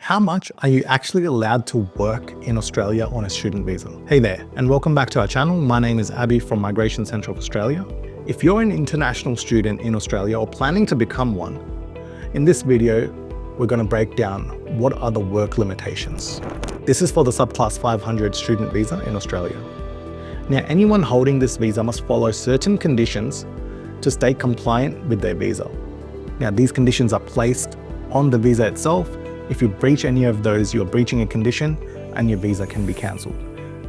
How much are you actually allowed to work in Australia on a student visa? Hey there, and welcome back to our channel. My name is Abby from Migration Centre of Australia. If you're an international student in Australia or planning to become one, in this video, we're going to break down what are the work limitations. This is for the subclass 500 student visa in Australia. Now, anyone holding this visa must follow certain conditions to stay compliant with their visa. Now, these conditions are placed on the visa itself. If you breach any of those, you're breaching a condition and your visa can be cancelled.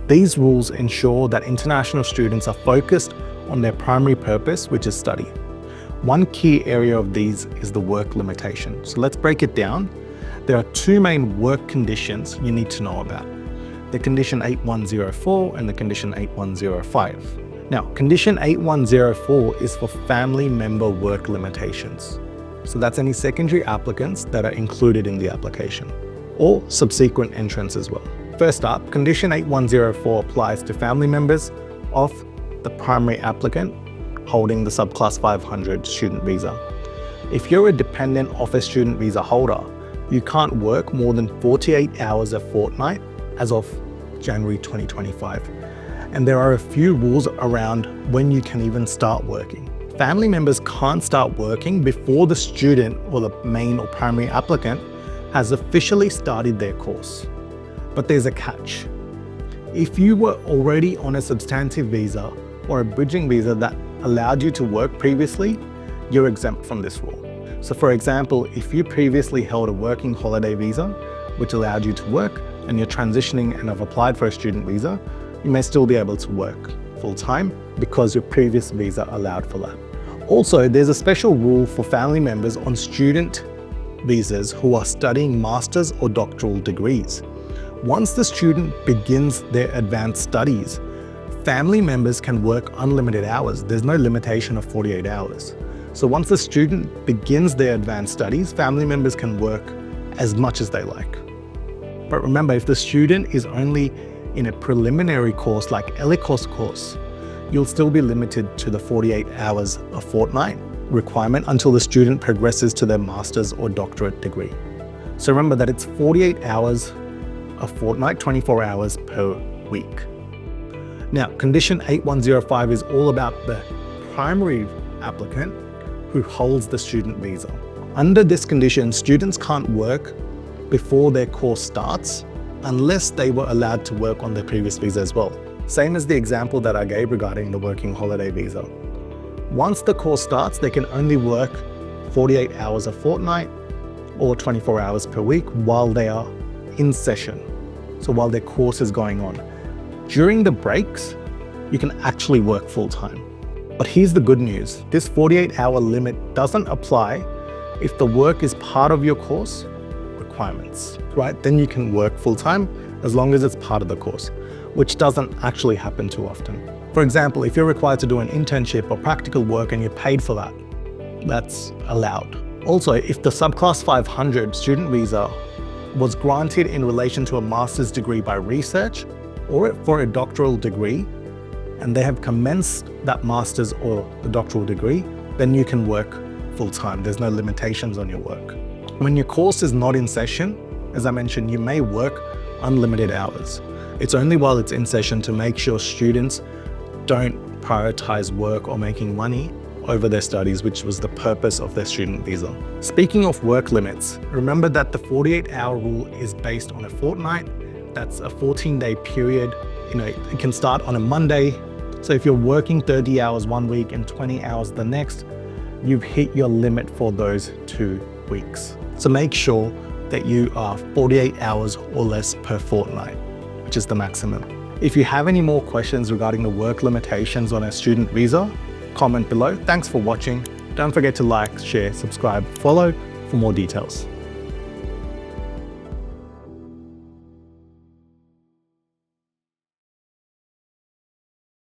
These rules ensure that international students are focused on their primary purpose, which is study. One key area of these is the work limitation. So let's break it down. There are two main work conditions you need to know about: the condition 8104 and the condition 8105. Now, condition 8104 is for family member work limitations. So that's any secondary applicants that are included in the application, or subsequent entrants as well. First up, condition 8104 applies to family members of the primary applicant holding the subclass 500 student visa. If you're a dependent of a student visa holder, you can't work more than 48 hours a fortnight as of January 2025. And there are a few rules around when you can even start working. Family members can't start working before the student or the main or primary applicant has officially started their course. But there's a catch. If you were already on a substantive visa or a bridging visa that allowed you to work previously, you're exempt from this rule. So for example, if you previously held a working holiday visa, which allowed you to work, and you're transitioning and have applied for a student visa, you may still be able to work full-time because your previous visa allowed for that. Also, there's a special rule for family members on student visas who are studying master's or doctoral degrees. Once the student begins their advanced studies, family members can work unlimited hours. There's no limitation of 48 hours. So once the student begins their advanced studies, family members can work as much as they like. But remember, if the student is only in a preliminary course like ELICOS course, you'll still be limited to the 48 hours a fortnight requirement until the student progresses to their master's or doctorate degree. So remember that it's 48 hours a fortnight, 24 hours per week. Now, condition 8105 is all about the primary applicant who holds the student visa. Under this condition, students can't work before their course starts unless they were allowed to work on their previous visa as well. Same as the example that I gave regarding the working holiday visa. Once the course starts, they can only work 48 hours a fortnight or 24 hours per week while they are in session. So while their course is going on. During the breaks, you can actually work full-time. But here's the good news. This 48-hour limit doesn't apply if the work is part of your course requirements, right? Then you can work full-time as long as it's part of the course, which doesn't actually happen too often. For example, if you're required to do an internship or practical work and you're paid for that, that's allowed. Also, if the subclass 500 student visa was granted in relation to a master's degree by research or for a doctoral degree, and they have commenced that master's or the doctoral degree, then you can work full-time. There's no limitations on your work. When your course is not in session, as I mentioned, you may work unlimited hours. It's only while it's in session to make sure students don't prioritize work or making money over their studies, which was the purpose of their student visa. Speaking of work limits, remember that the 48-hour rule is based on a fortnight. That's a 14-day period. It can start on a Monday. So if you're working 30 hours one week and 20 hours the next, you've hit your limit for those 2 weeks. So make sure that you are 48 hours or less per fortnight, which is the maximum. If you have any more questions regarding the work limitations on a student visa, comment below. Thanks for watching. Don't forget to like, share, subscribe, follow for more details.